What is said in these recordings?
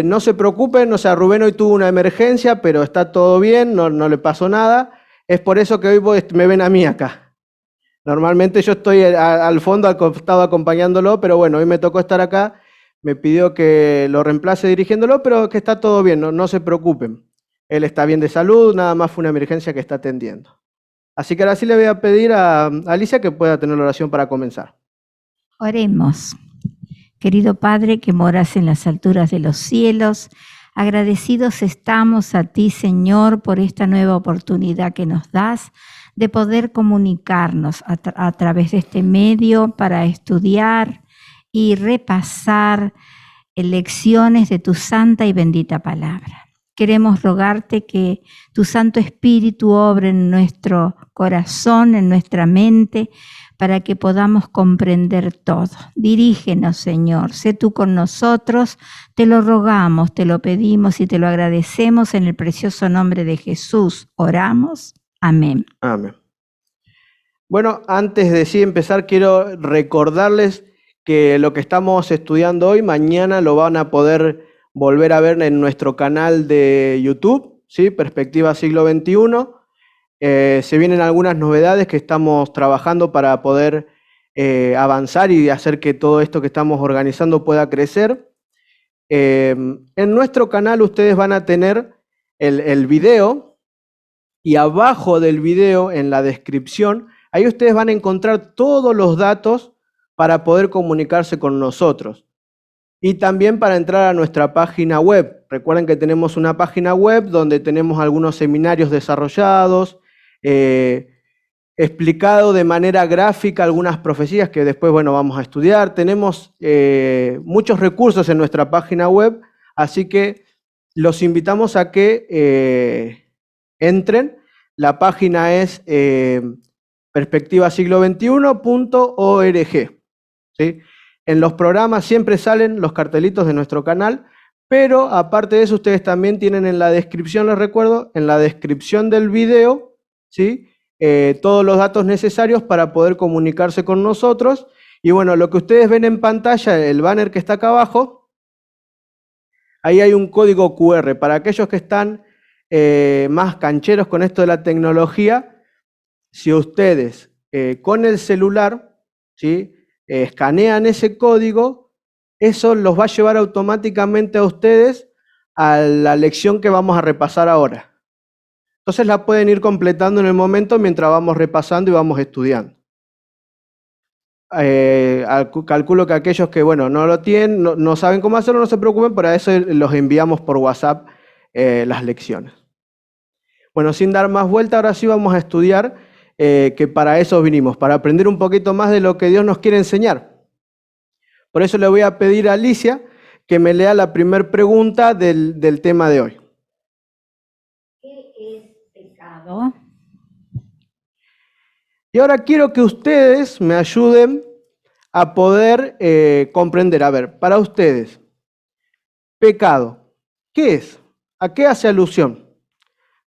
no se preocupen, o sea, Rubén hoy tuvo una emergencia, pero está todo bien, no le pasó nada. Es por eso que hoy me ven a mí acá. Normalmente yo estoy al fondo, al costado acompañándolo, pero bueno, hoy me tocó estar acá. Me pidió que lo reemplace dirigiéndolo, pero que está todo bien, no se preocupen. Él está bien de salud, nada más fue una emergencia que está atendiendo. Así que ahora sí le voy a pedir a Alicia que pueda tener la oración para comenzar. Oremos. Querido Padre que moras en las alturas de los cielos, agradecidos estamos a ti, Señor, por esta nueva oportunidad que nos das de poder comunicarnos a través de este medio para estudiar y repasar lecciones de tu santa y bendita palabra. Queremos rogarte que tu Santo Espíritu obre en nuestro corazón, en nuestra mente, para que podamos comprender todo. Dirígenos, Señor, sé tú con nosotros, te lo rogamos, te lo pedimos y te lo agradecemos en el precioso nombre de Jesús. Oramos. Amén. Amén. Bueno, antes de sí empezar, quiero recordarles que lo que estamos estudiando hoy, mañana lo van a poder volver a ver en nuestro canal de YouTube, ¿sí? Perspectiva Siglo XXI. Se vienen algunas novedades que estamos trabajando para poder avanzar y hacer que todo esto que estamos organizando pueda crecer. En nuestro canal ustedes van a tener el video y abajo del video, en la descripción, ahí ustedes van a encontrar todos los datos para poder comunicarse con nosotros. Y también para entrar a nuestra página web. Recuerden que tenemos una página web donde tenemos algunos seminarios desarrollados, explicado de manera gráfica algunas profecías que después, bueno, vamos a estudiar. Tenemos muchos recursos en nuestra página web, así que los invitamos a que entren. La página es perspectivasiglo21.org, ¿sí? En los programas siempre salen los cartelitos de nuestro canal, pero aparte de eso ustedes también tienen en la descripción, les recuerdo, en la descripción del video, ¿sí? Todos los datos necesarios para poder comunicarse con nosotros. Y bueno, lo que ustedes ven en pantalla, el banner que está acá abajo, ahí hay un código QR. Para aquellos que están más cancheros con esto de la tecnología, si ustedes con el celular, ¿sí? Escanean ese código, eso los va a llevar automáticamente a ustedes a la lección que vamos a repasar ahora. Entonces la pueden ir completando en el momento mientras vamos repasando y vamos estudiando. Calculo que aquellos que, bueno, no lo tienen, no saben cómo hacerlo, no se preocupen, para eso los enviamos por WhatsApp las lecciones. Bueno, sin dar más vuelta, ahora sí vamos a estudiar, que para eso vinimos, para aprender un poquito más de lo que Dios nos quiere enseñar. Por eso le voy a pedir a Alicia que me lea la primera pregunta del tema de hoy. ¿Qué es pecado? Y ahora quiero que ustedes me ayuden a poder comprender. A ver, para ustedes, pecado, ¿qué es? ¿A qué hace alusión?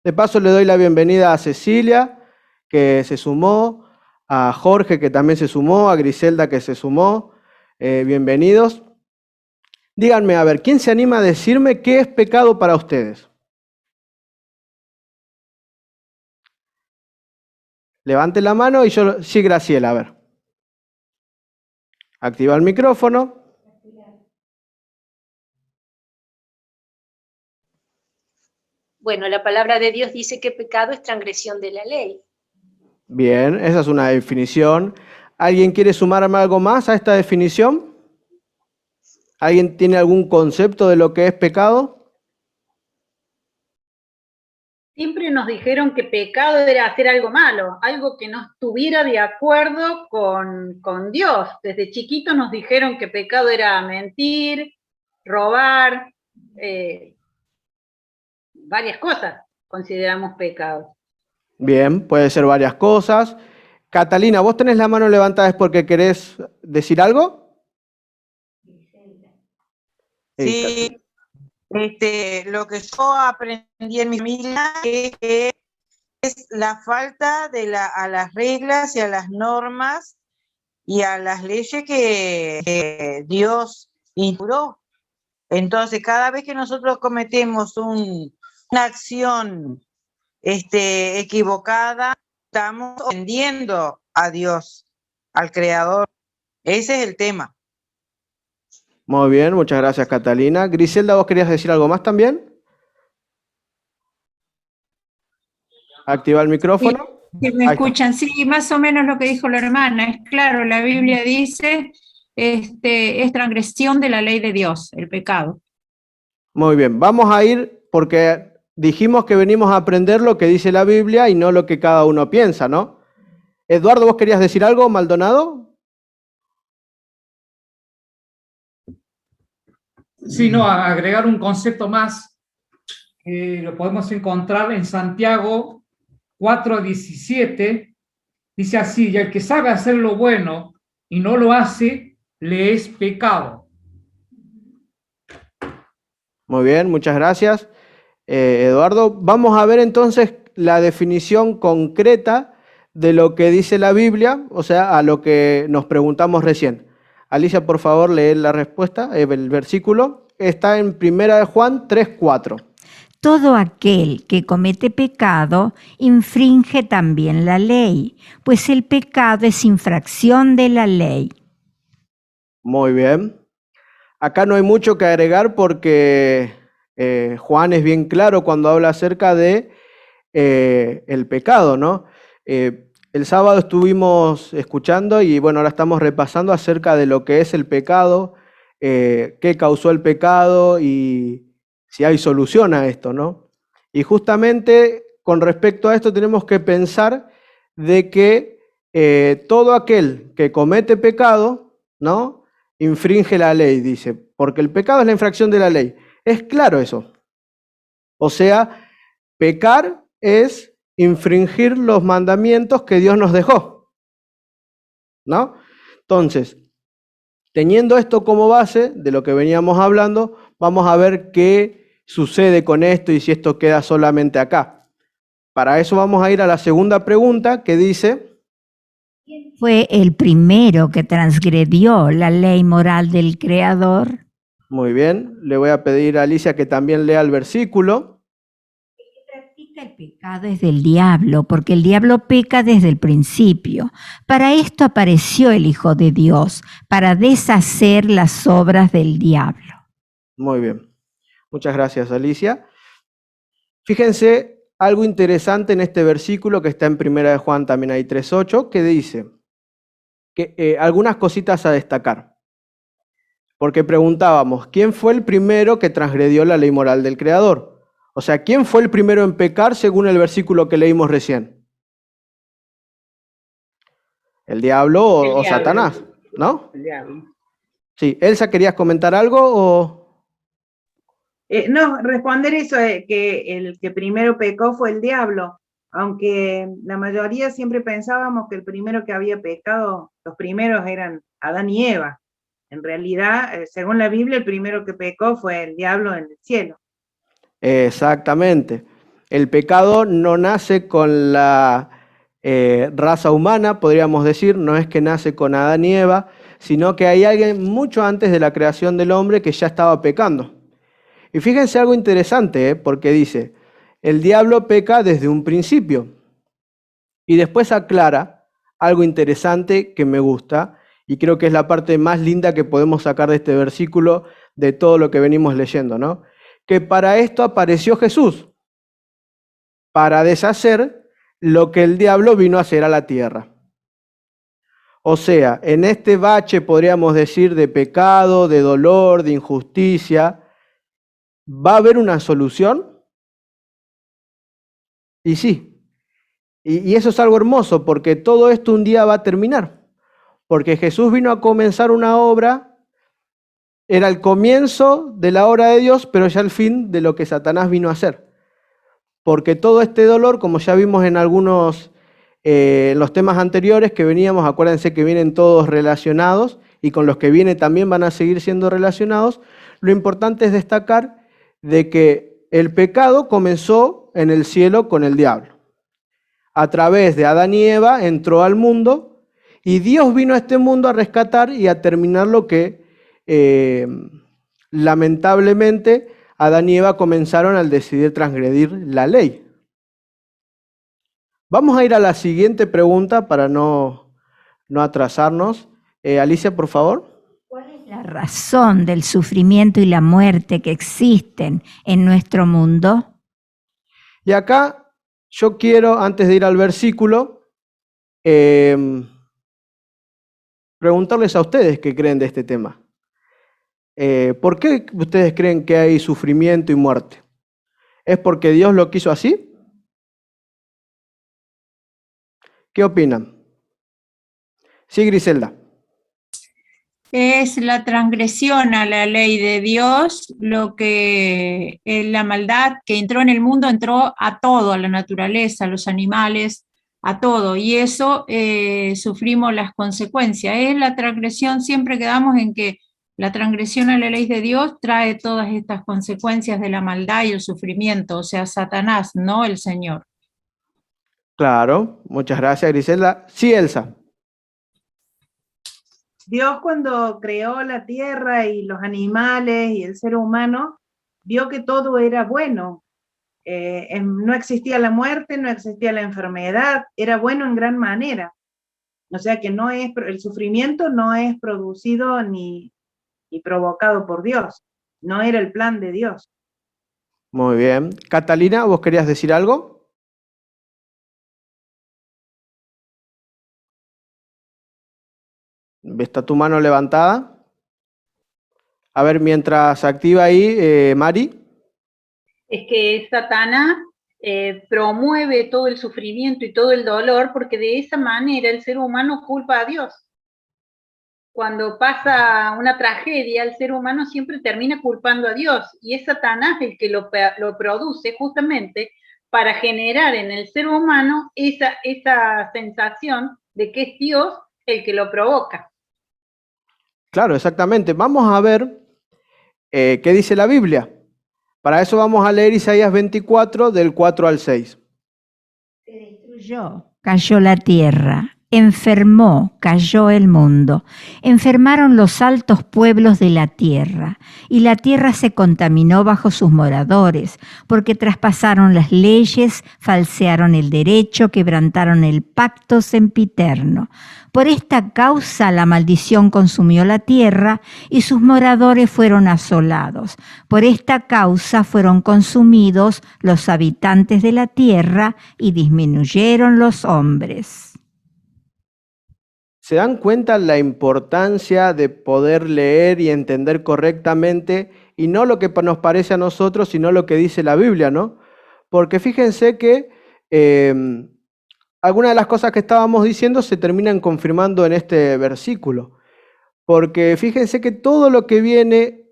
De paso le doy la bienvenida a Cecilia, que se sumó, a Jorge, que también se sumó, a Griselda, que se sumó. Bienvenidos. Díganme, a ver, ¿quién se anima a decirme qué es pecado para ustedes? Levante la mano y yo... Sí, Graciela, a ver. Activa el micrófono. Bueno, la palabra de Dios dice que pecado es transgresión de la ley. Bien, esa es una definición. ¿Alguien quiere sumarme algo más a esta definición? ¿Alguien tiene algún concepto de lo que es pecado? Siempre nos dijeron que pecado era hacer algo malo, algo que no estuviera de acuerdo con Dios. Desde chiquitos nos dijeron que pecado era mentir, robar, varias cosas consideramos pecados. Bien, puede ser varias cosas. Catalina, ¿vos tenés la mano levantada es porque querés decir algo? Sí, lo que yo aprendí en mi familia es que es la falta a las reglas y a las normas y a las leyes que Dios instauró. Entonces, cada vez que nosotros cometemos una acción equivocada, estamos ofendiendo a Dios, al Creador. Ese es el tema. Muy bien, muchas gracias, Catalina. Griselda, ¿vos querías decir algo más también? Activa el micrófono. Si me Ahí está. escuchan, sí, más o menos lo que dijo la hermana, es claro, la Biblia dice, es transgresión de la ley de Dios, el pecado. Muy bien, vamos a ir porque dijimos que venimos a aprender lo que dice la Biblia y no lo que cada uno piensa, ¿no? Eduardo, ¿vos querías decir algo, Maldonado? Sí, no, agregar un concepto más que lo podemos encontrar en Santiago 4:17, dice así: y el que sabe hacer lo bueno y no lo hace, le es pecado. Muy bien, muchas gracias, Eduardo. Vamos a ver entonces la definición concreta de lo que dice la Biblia, o sea, a lo que nos preguntamos recién. Alicia, por favor, lee la respuesta, el versículo. Está en 1 Juan 3:4. Todo aquel que comete pecado infringe también la ley, pues el pecado es infracción de la ley. Muy bien. Acá no hay mucho que agregar porque Juan es bien claro cuando habla acerca de el pecado, ¿no? El sábado estuvimos escuchando y bueno, ahora estamos repasando acerca de lo que es el pecado, qué causó el pecado y si hay solución a esto, ¿no? Y justamente con respecto a esto tenemos que pensar de que todo aquel que comete pecado, ¿no?, infringe la ley, dice, porque el pecado es la infracción de la ley. Es claro eso. O sea, pecar es infringir los mandamientos que Dios nos dejó, ¿no? Entonces, teniendo esto como base de lo que veníamos hablando, vamos a ver qué sucede con esto y si esto queda solamente acá. Para eso vamos a ir a la segunda pregunta que dice: ¿Quién fue el primero que transgredió la ley moral del Creador? Muy bien, le voy a pedir a Alicia que también lea el versículo. El que practica el pecado es del diablo, porque el diablo peca desde el principio. Para esto apareció el Hijo de Dios, para deshacer las obras del diablo. Muy bien, muchas gracias, Alicia. Fíjense algo interesante en este versículo que está en 1 Juan, también hay 3:8, que dice que algunas cositas a destacar. Porque preguntábamos, ¿quién fue el primero que transgredió la ley moral del Creador? O sea, ¿quién fue el primero en pecar según el versículo que leímos recién? ¿El diablo o Satanás? ¿No? El diablo. Sí, Elsa, ¿querías comentar algo o...? No, responder eso, que el que primero pecó fue el diablo, aunque la mayoría siempre pensábamos que el primero que había pecado, los primeros eran Adán y Eva. En realidad, según la Biblia, el primero que pecó fue el diablo en el cielo. Exactamente. El pecado no nace con la raza humana, podríamos decir, no es que nace con Adán y Eva, sino que hay alguien mucho antes de la creación del hombre que ya estaba pecando. Y fíjense algo interesante, porque dice, el diablo peca desde un principio. Y después aclara algo interesante que me gusta, y creo que es la parte más linda que podemos sacar de este versículo, de todo lo que venimos leyendo, ¿no? Que para esto apareció Jesús, para deshacer lo que el diablo vino a hacer a la tierra. O sea, en este bache, podríamos decir, de pecado, de dolor, de injusticia, ¿va a haber una solución? Y sí, y eso es algo hermoso, porque todo esto un día va a terminar, porque Jesús vino a comenzar una obra, era el comienzo de la obra de Dios, pero ya el fin de lo que Satanás vino a hacer. Porque todo este dolor, como ya vimos en algunos, los temas anteriores que veníamos, acuérdense que vienen todos relacionados, y con los que viene también van a seguir siendo relacionados, lo importante es destacar de que el pecado comenzó en el cielo con el diablo. A través de Adán y Eva entró al mundo y Dios vino a este mundo a rescatar y a terminar lo que lamentablemente, Adán y Eva comenzaron al decidir transgredir la ley. Vamos a ir a la siguiente pregunta para no atrasarnos. Alicia, por favor. ¿Cuál es la razón del sufrimiento y la muerte que existen en nuestro mundo? Y acá yo quiero, antes de ir al versículo, preguntarles a ustedes qué creen de este tema. ¿Por qué ustedes creen que hay sufrimiento y muerte? ¿Es porque Dios lo quiso así? ¿Qué opinan? Sí, Griselda. Es la transgresión a la ley de Dios, lo que la maldad que entró en el mundo entró a todo, a la naturaleza, a los animales, a todo, y eso sufrimos las consecuencias. Es la transgresión, siempre quedamos en que la transgresión a la ley de Dios trae todas estas consecuencias de la maldad y el sufrimiento, o sea, Satanás, no el Señor. Claro, muchas gracias, Griselda. Sí, Elsa. Dios cuando creó la tierra y los animales y el ser humano, vio que todo era bueno. No existía la muerte, no existía la enfermedad, era bueno en gran manera. O sea que el sufrimiento no es producido ni provocado por Dios, no era el plan de Dios. Muy bien. Catalina, ¿vos querías decir algo? ¿Está tu mano levantada? A ver, mientras activa ahí, Mari. Es que Satanás promueve todo el sufrimiento y todo el dolor porque de esa manera el ser humano culpa a Dios. Cuando pasa una tragedia, el ser humano siempre termina culpando a Dios y es Satanás el que lo produce justamente para generar en el ser humano esa sensación de que es Dios el que lo provoca. Claro, exactamente. Vamos a ver qué dice la Biblia. Para eso vamos a leer Isaías 24, del 4 al 6. Se destruyó, cayó la tierra, enfermó, cayó el mundo, enfermaron los altos pueblos de la tierra, y la tierra se contaminó bajo sus moradores, porque traspasaron las leyes, falsearon el derecho, quebrantaron el pacto sempiterno. Por esta causa la maldición consumió la tierra y sus moradores fueron asolados. Por esta causa fueron consumidos los habitantes de la tierra y disminuyeron los hombres. ¿Se dan cuenta la importancia de poder leer y entender correctamente y no lo que nos parece a nosotros, sino lo que dice la Biblia, ¿no? Porque fíjense que algunas de las cosas que estábamos diciendo se terminan confirmando en este versículo. Porque fíjense que todo lo que viene,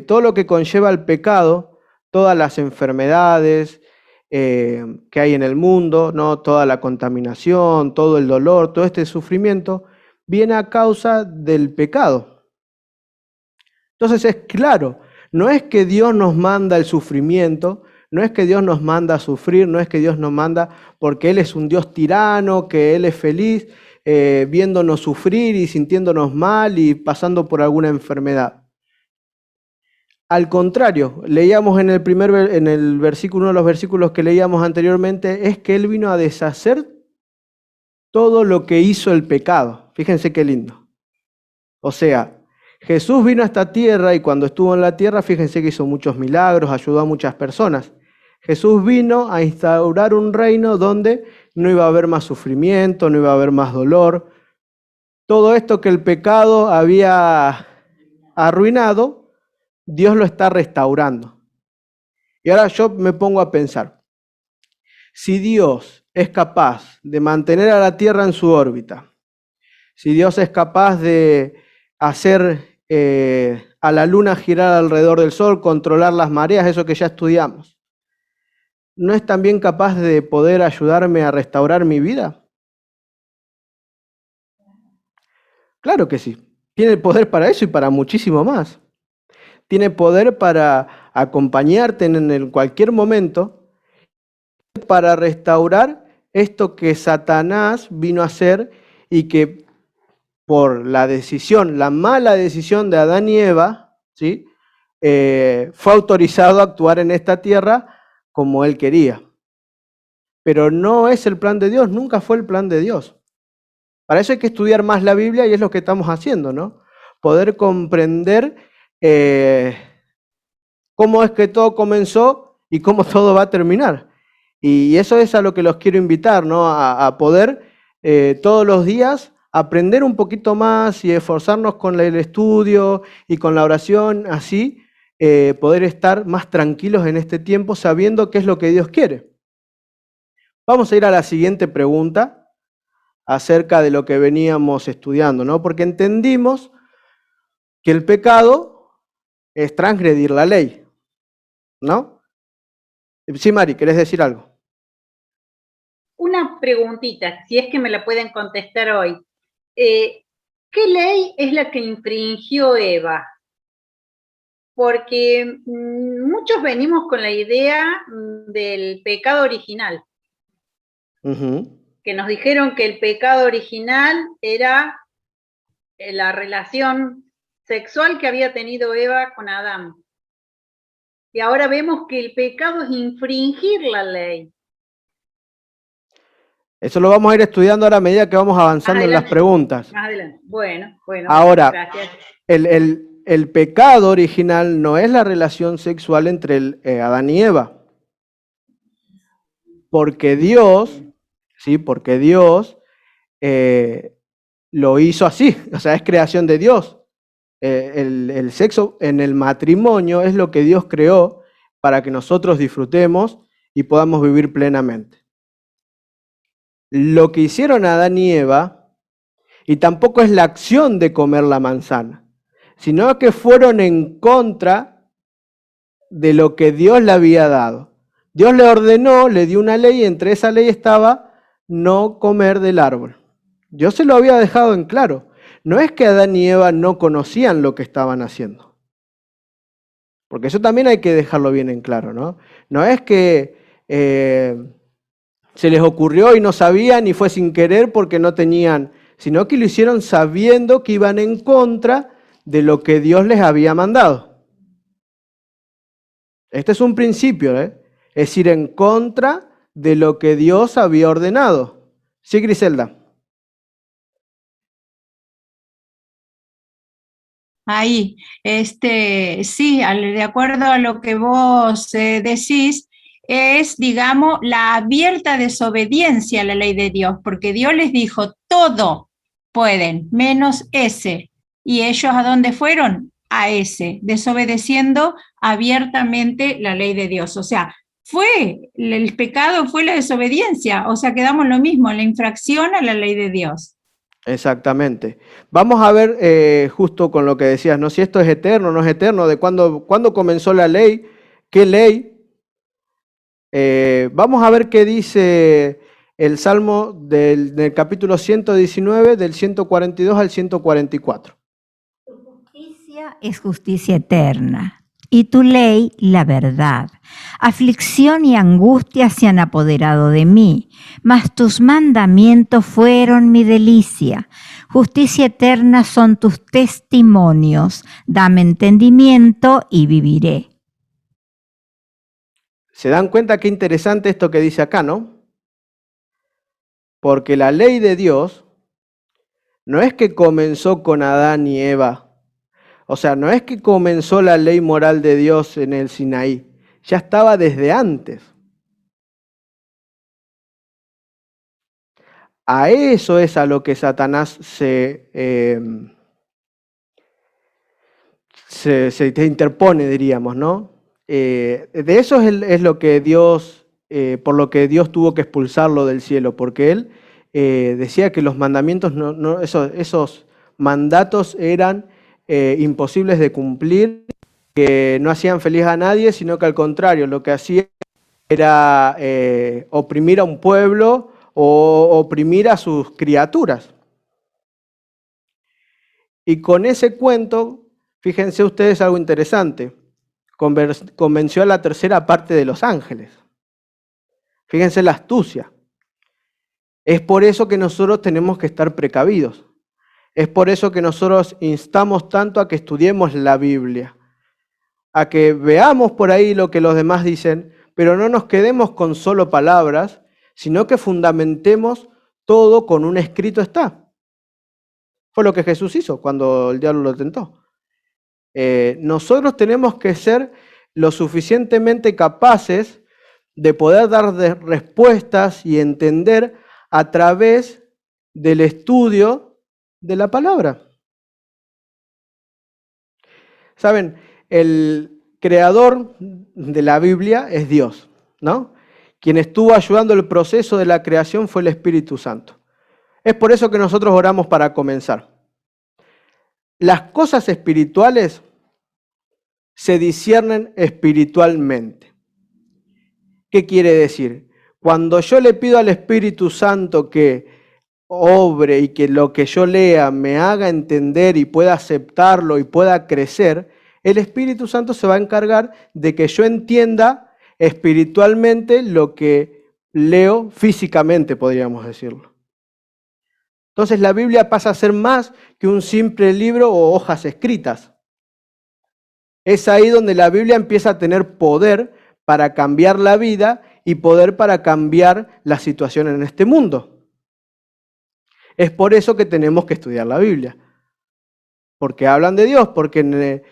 todo lo que conlleva el pecado, todas las enfermedades que hay en el mundo, ¿no? Toda la contaminación, todo el dolor, todo este sufrimiento, viene a causa del pecado. Entonces es claro, no es que Dios nos manda el sufrimiento, no es que Dios nos manda a sufrir, no es que Dios nos manda porque Él es un Dios tirano, que Él es feliz viéndonos sufrir y sintiéndonos mal y pasando por alguna enfermedad. Al contrario, leíamos en el versículo, uno de los versículos que leíamos anteriormente, es que Él vino a deshacer todo lo que hizo el pecado. Fíjense qué lindo. O sea, Jesús vino a esta tierra y cuando estuvo en la tierra, fíjense que hizo muchos milagros, ayudó a muchas personas. Jesús vino a instaurar un reino donde no iba a haber más sufrimiento, no iba a haber más dolor. Todo esto que el pecado había arruinado, Dios lo está restaurando. Y ahora yo me pongo a pensar, si Dios es capaz de mantener a la Tierra en su órbita, si Dios es capaz de hacer a la luna girar alrededor del sol, controlar las mareas, eso que ya estudiamos, ¿no es también capaz de poder ayudarme a restaurar mi vida? Claro que sí. Tiene el poder para eso y para muchísimo más. Tiene poder para acompañarte en cualquier momento, para restaurar esto que Satanás vino a hacer y que por la decisión, la mala decisión de Adán y Eva, ¿sí? fue autorizado a actuar en esta tierra como él quería. Pero no es el plan de Dios, nunca fue el plan de Dios. Para eso hay que estudiar más la Biblia y es lo que estamos haciendo, ¿no? Poder comprender cómo es que todo comenzó y cómo todo va a terminar. Y eso es a lo que los quiero invitar, ¿no? A poder todos los días aprender un poquito más y esforzarnos con el estudio y con la oración, así poder estar más tranquilos en este tiempo sabiendo qué es lo que Dios quiere. Vamos a ir a la siguiente pregunta acerca de lo que veníamos estudiando, ¿no? Porque entendimos que el pecado es transgredir la ley, ¿no? Sí, Mari, ¿querés decir algo? Una preguntita, si es que me la pueden contestar hoy. ¿Qué ley es la que infringió Eva? Porque muchos venimos con la idea del pecado original. Que nos dijeron que el pecado original era la relación sexual que había tenido Eva con Adán. Y ahora vemos que el pecado es infringir la ley. Eso lo vamos a ir estudiando ahora a medida que vamos avanzando en las preguntas. Más adelante. Bueno, ahora, gracias. El pecado original no es la relación sexual entre Adán y Eva. Porque Dios, ¿sí? Porque Dios lo hizo así, o sea, es creación de Dios. El sexo en el matrimonio es lo que Dios creó para que nosotros disfrutemos y podamos vivir plenamente. Lo que hicieron Adán y Eva, y tampoco es la acción de comer la manzana, sino que fueron en contra de lo que Dios le había dado. Dios le ordenó, le dio una ley, y entre esa ley estaba no comer del árbol. Dios se lo había dejado en claro. No es que Adán y Eva no conocían lo que estaban haciendo. Porque eso también hay que dejarlo bien en claro, ¿no? No es que se les ocurrió y no sabían y fue sin querer porque no tenían, sino que lo hicieron sabiendo que iban en contra de lo que Dios les había mandado. Este es un principio, es ir en contra de lo que Dios había ordenado. Sí, Griselda. Ahí, sí, de acuerdo a lo que vos decís, es, digamos, la abierta desobediencia a la ley de Dios, porque Dios les dijo, todo pueden, menos ese. ¿Y ellos a dónde fueron? A ese, desobedeciendo abiertamente la ley de Dios. O sea, el pecado fue la desobediencia, o sea, quedamos lo mismo, la infracción a la ley de Dios. Exactamente. Vamos a ver justo con lo que decías, ¿no? Si esto es eterno, no es eterno, de cuándo comenzó la ley, qué ley. Vamos a ver qué dice el Salmo del capítulo 119, del 142 al 144. Tu justicia es justicia eterna, y tu ley la verdad. Aflicción y angustia se han apoderado de mí, mas tus mandamientos fueron mi delicia. Justicia eterna son tus testimonios. Dame entendimiento y viviré. ¿Se dan cuenta qué interesante esto que dice acá, no? Porque la ley de Dios no es que comenzó con Adán y Eva. O sea, no es que comenzó la ley moral de Dios en el Sinaí. Ya estaba desde antes. A eso es a lo que Satanás se interpone, diríamos, ¿no? De eso es lo que Dios, por lo que Dios tuvo que expulsarlo del cielo, porque él decía que los mandamientos, esos mandatos eran imposibles de cumplir, que no hacían feliz a nadie, sino que al contrario, lo que hacía era oprimir a un pueblo o oprimir a sus criaturas. Y con ese cuento, fíjense ustedes algo interesante, convenció a la tercera parte de los ángeles. Fíjense la astucia. Es por eso que nosotros tenemos que estar precavidos. Es por eso que nosotros instamos tanto a que estudiemos la Biblia. a que veamos por ahí lo que los demás dicen, pero no nos quedemos con solo palabras, sino que fundamentemos todo con un escrito está. Fue lo que Jesús hizo cuando el diablo lo tentó. Nosotros tenemos que ser lo suficientemente capaces de poder dar respuestas y entender a través del estudio de la palabra. Saben, el creador de la Biblia es Dios, ¿no? Quien estuvo ayudando el proceso de la creación fue el Espíritu Santo. Es por eso que nosotros oramos para comenzar. Las cosas espirituales se disciernen espiritualmente. ¿Qué quiere decir? Cuando yo le pido al Espíritu Santo que obre y que lo que yo lea me haga entender y pueda aceptarlo y pueda crecer, el Espíritu Santo se va a encargar de que yo entienda espiritualmente lo que leo físicamente, podríamos decirlo. Entonces la Biblia pasa a ser más que un simple libro o hojas escritas. Es ahí donde la Biblia empieza a tener poder para cambiar la vida y poder para cambiar la situación en este mundo. Es por eso que tenemos que estudiar la Biblia. Porque hablan de Dios, porque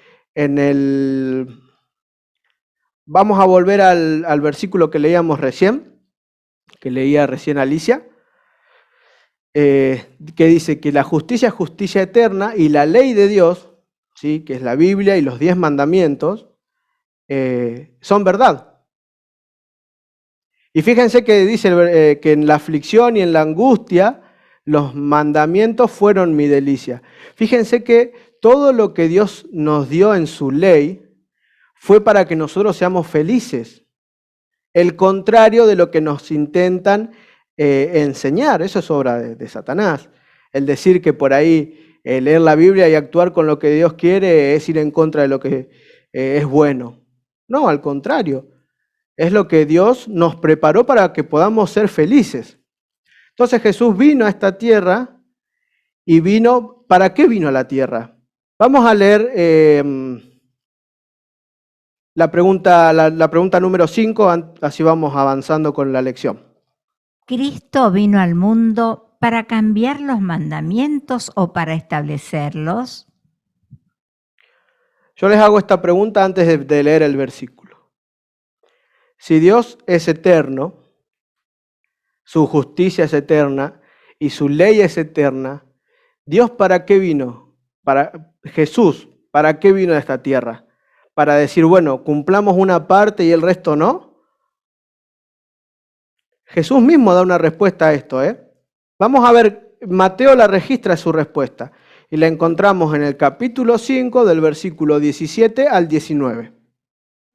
vamos a volver al versículo que leíamos recién, que leía recién Alicia, que dice que la justicia es justicia eterna y la ley de Dios, ¿sí?, que es la Biblia y los 10 mandamientos, son verdad. Y fíjense que dice que en la aflicción y en la angustia los mandamientos fueron mi delicia. Fíjense que todo lo que Dios nos dio en su ley fue para que nosotros seamos felices. El contrario de lo que nos intentan enseñar. Eso es obra de Satanás. El decir que por ahí leer la Biblia y actuar con lo que Dios quiere es ir en contra de lo que es bueno. No, al contrario. Es lo que Dios nos preparó para que podamos ser felices. Entonces Jesús vino a esta tierra y vino, ¿para qué vino a la tierra? Vamos a leer la pregunta número 5, así vamos avanzando con la lección. ¿Cristo vino al mundo para cambiar los mandamientos o para establecerlos? Yo les hago esta pregunta antes de leer el versículo. Si Dios es eterno, su justicia es eterna y su ley es eterna, ¿Dios para qué vino? Jesús, ¿para qué vino a esta tierra? ¿Para decir, bueno, cumplamos una parte y el resto no? Jesús mismo da una respuesta a esto, Vamos a ver, Mateo la registra su respuesta y la encontramos en el capítulo 5 del versículo 17 al 19.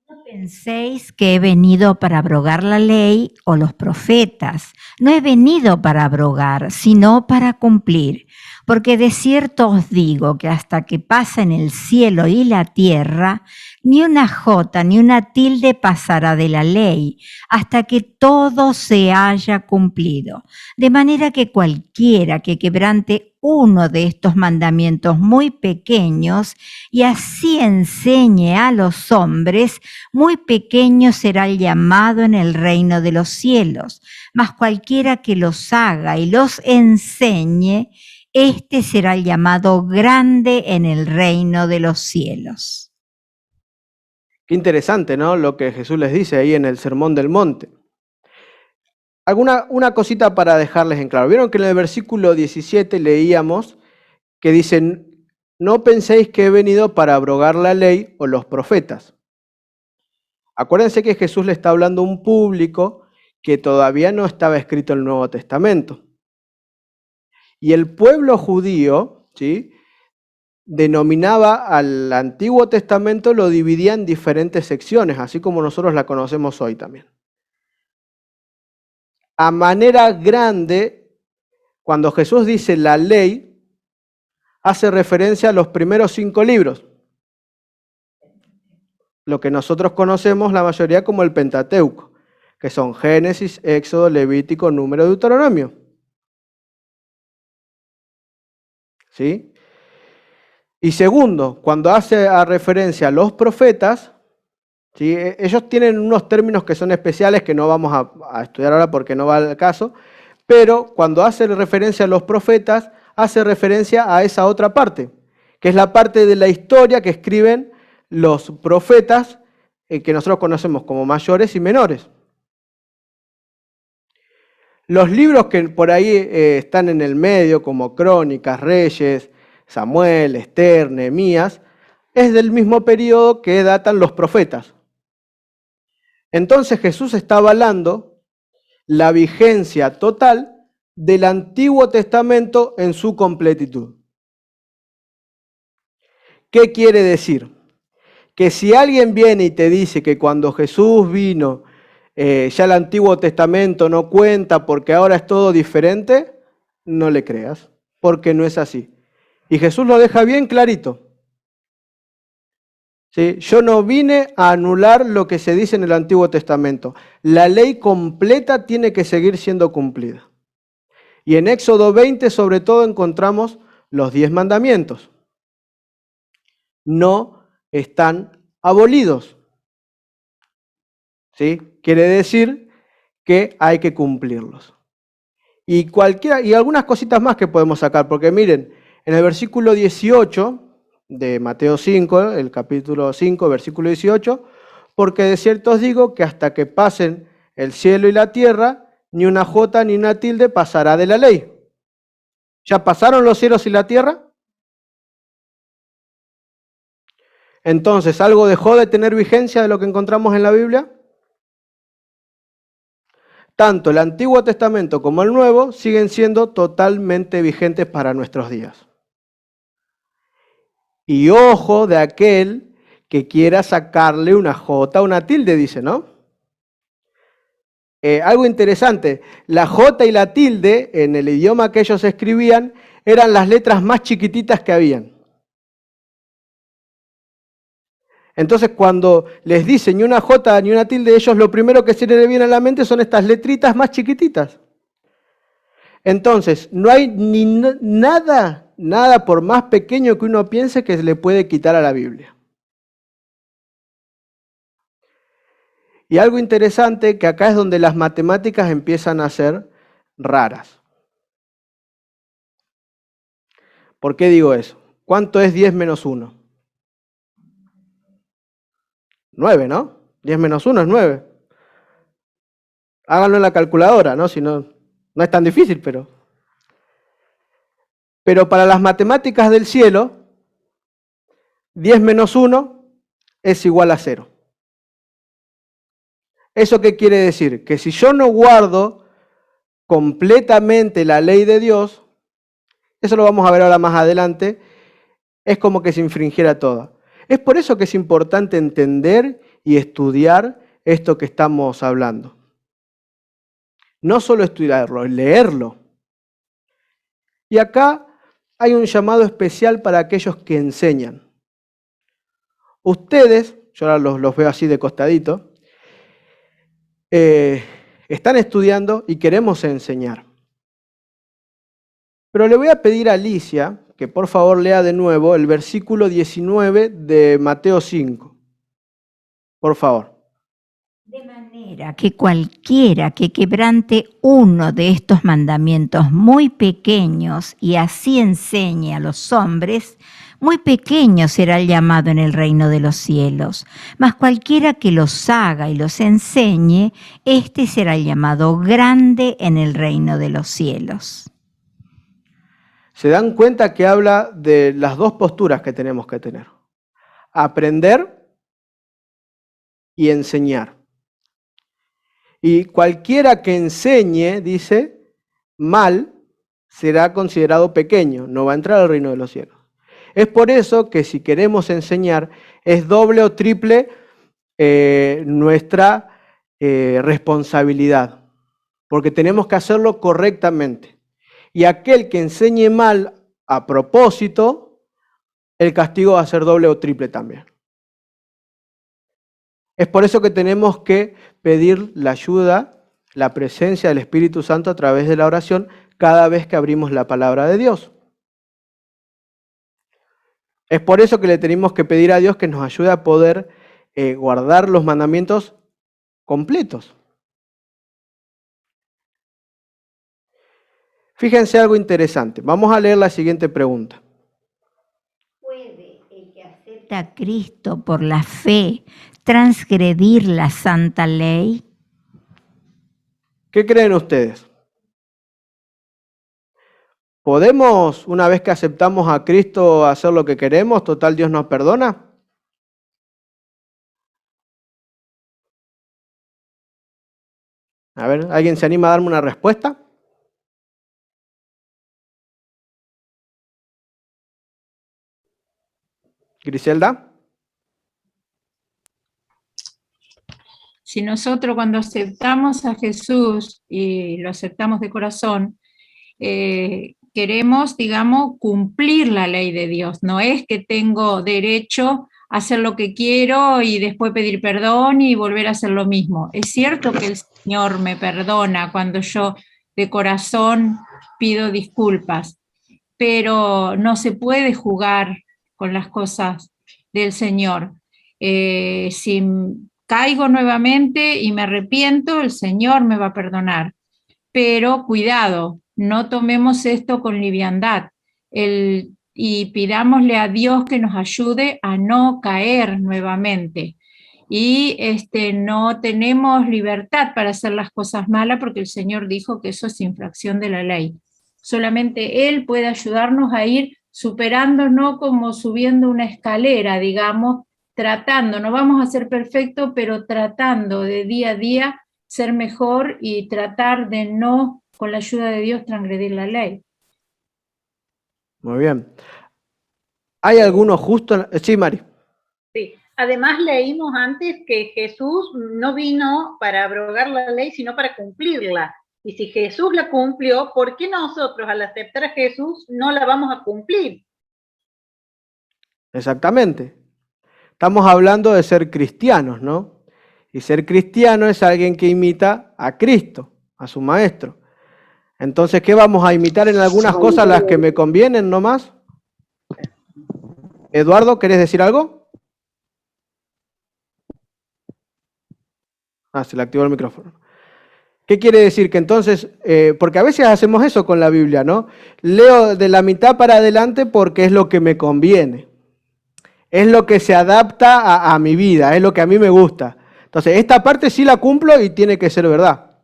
No penséis que he venido para abrogar la ley o los profetas. No he venido para abrogar, sino para cumplir. Porque de cierto os digo que hasta que pasen el cielo y la tierra, ni una jota ni una tilde pasará de la ley, hasta que todo se haya cumplido. De manera que cualquiera que quebrante uno de estos mandamientos muy pequeños y así enseñe a los hombres, muy pequeño será el llamado en el reino de los cielos. Mas cualquiera que los haga y los enseñe, este será el llamado grande en el reino de los cielos. Qué interesante, ¿no? Lo que Jesús les dice ahí en el Sermón del Monte. Una cosita para dejarles en claro. Vieron que en el versículo 17 leíamos que dicen, no penséis que he venido para abrogar la ley o los profetas. Acuérdense que Jesús le está hablando a un público que todavía no estaba escrito en el Nuevo Testamento. Y el pueblo judío, ¿sí?, denominaba al Antiguo Testamento, lo dividía en diferentes secciones, así como nosotros la conocemos hoy también. A manera grande, cuando Jesús dice la ley, hace referencia a los primeros 5 libros, lo que nosotros conocemos la mayoría como el Pentateuco, que son Génesis, Éxodo, Levítico, Número, Deuteronomio. ¿Sí? Y segundo, cuando hace a referencia a los profetas, ¿Sí? Ellos tienen unos términos que son especiales que no vamos a estudiar ahora porque no va al caso, pero cuando hace referencia a los profetas, hace referencia a esa otra parte, que es la parte de la historia que escriben los profetas que nosotros conocemos como mayores y menores. Los libros que por ahí están en el medio, como Crónicas, Reyes, Samuel, Esther, Nehemías, es del mismo periodo que datan los profetas. Entonces Jesús está avalando la vigencia total del Antiguo Testamento en su completitud. ¿Qué quiere decir? Que si alguien viene y te dice que cuando Jesús vino, ya el Antiguo Testamento no cuenta porque ahora es todo diferente, no le creas, porque no es así. Y Jesús lo deja bien clarito. ¿Sí? Yo no vine a anular lo que se dice en el Antiguo Testamento. La ley completa tiene que seguir siendo cumplida. Y en Éxodo 20 sobre todo encontramos los 10 mandamientos. No están abolidos. ¿Sí? Quiere decir que hay que cumplirlos. Y algunas cositas más que podemos sacar, porque miren, en el versículo 18 de Mateo 5, el capítulo 5, versículo 18, porque de cierto os digo que hasta que pasen el cielo y la tierra, ni una jota ni una tilde pasará de la ley. ¿Ya pasaron los cielos y la tierra? Entonces, ¿algo dejó de tener vigencia de lo que encontramos en la Biblia? Tanto el Antiguo Testamento como el Nuevo siguen siendo totalmente vigentes para nuestros días. Y ojo de aquel que quiera sacarle una jota, una tilde, dice, ¿no? Algo interesante, la jota y la tilde, en el idioma que ellos escribían, eran las letras más chiquititas que habían. Entonces, cuando les dicen ni una jota ni una tilde, ellos lo primero que se les viene a la mente son estas letritas más chiquititas. Entonces, no hay nada por más pequeño que uno piense que se le puede quitar a la Biblia. Y algo interesante, que acá es donde las matemáticas empiezan a ser raras. ¿Por qué digo eso? ¿Cuánto es 10 menos 1? 9, ¿no? 10 menos 1 es 9. Háganlo en la calculadora, ¿no? Si no, no es tan difícil, pero para las matemáticas del cielo, 10 menos 1 es igual a 0. ¿Eso qué quiere decir? Que si yo no guardo completamente la ley de Dios, eso lo vamos a ver ahora más adelante, es como que se infringiera toda. Es por eso que es importante entender y estudiar esto que estamos hablando. No solo estudiarlo, leerlo. Y acá hay un llamado especial para aquellos que enseñan. Ustedes, yo ahora los veo así de costadito, están estudiando y queremos enseñar. Pero le voy a pedir a Alicia que por favor lea de nuevo el versículo 19 de Mateo 5. Por favor. De manera que cualquiera que quebrante uno de estos mandamientos muy pequeños y así enseñe a los hombres, muy pequeño será el llamado en el reino de los cielos. Mas cualquiera que los haga y los enseñe, este será el llamado grande en el reino de los cielos. Se dan cuenta que habla de las dos posturas que tenemos que tener. Aprender y enseñar. Y cualquiera que enseñe, dice, mal, será considerado pequeño, no va a entrar al reino de los cielos. Es por eso que si queremos enseñar, es doble o triple nuestra responsabilidad, porque tenemos que hacerlo correctamente. Y aquel que enseñe mal a propósito, el castigo va a ser doble o triple también. Es por eso que tenemos que pedir la ayuda, la presencia del Espíritu Santo a través de la oración cada vez que abrimos la palabra de Dios. Es por eso que le tenemos que pedir a Dios que nos ayude a poder guardar los mandamientos completos. Fíjense algo interesante. Vamos a leer la siguiente pregunta. ¿Puede el que acepta a Cristo por la fe transgredir la santa ley? ¿Qué creen ustedes? ¿Podemos, una vez que aceptamos a Cristo, hacer lo que queremos? Total, Dios nos perdona. A ver, ¿alguien se anima a darme una respuesta? Griselda. Si nosotros cuando aceptamos a Jesús y lo aceptamos de corazón, queremos, digamos, cumplir la ley de Dios. No es que tengo derecho a hacer lo que quiero y después pedir perdón y volver a hacer lo mismo. Es cierto que el Señor me perdona cuando yo de corazón pido disculpas, pero no se puede jugar con las cosas del Señor. Si caigo nuevamente y me arrepiento, el Señor me va a perdonar. Pero cuidado, no tomemos esto con liviandad y pidámosle a Dios que nos ayude a no caer nuevamente. Y no tenemos libertad para hacer las cosas malas porque el Señor dijo que eso es infracción de la ley. Solamente Él puede ayudarnos a ir superando, no como subiendo una escalera, digamos, tratando, no vamos a ser perfectos, pero tratando de día a día ser mejor y tratar de no, con la ayuda de Dios, transgredir la ley. Muy bien. ¿Hay alguno justo? Sí, Mari. Sí. Además leímos antes que Jesús no vino para abrogar la ley, sino para cumplirla. Y si Jesús la cumplió, ¿por qué nosotros al aceptar a Jesús no la vamos a cumplir? Exactamente. Estamos hablando de ser cristianos, ¿no? Y ser cristiano es alguien que imita a Cristo, a su maestro. Entonces, ¿qué vamos a imitar en algunas cosas las que me convienen nomás? Eduardo, ¿querés decir algo? Ah, se le activó el micrófono. ¿Qué quiere decir? Que entonces, porque a veces hacemos eso con la Biblia, ¿no? Leo de la mitad para adelante porque es lo que me conviene. Es lo que se adapta a mi vida, es lo que a mí me gusta. Entonces, esta parte sí la cumplo y tiene que ser verdad.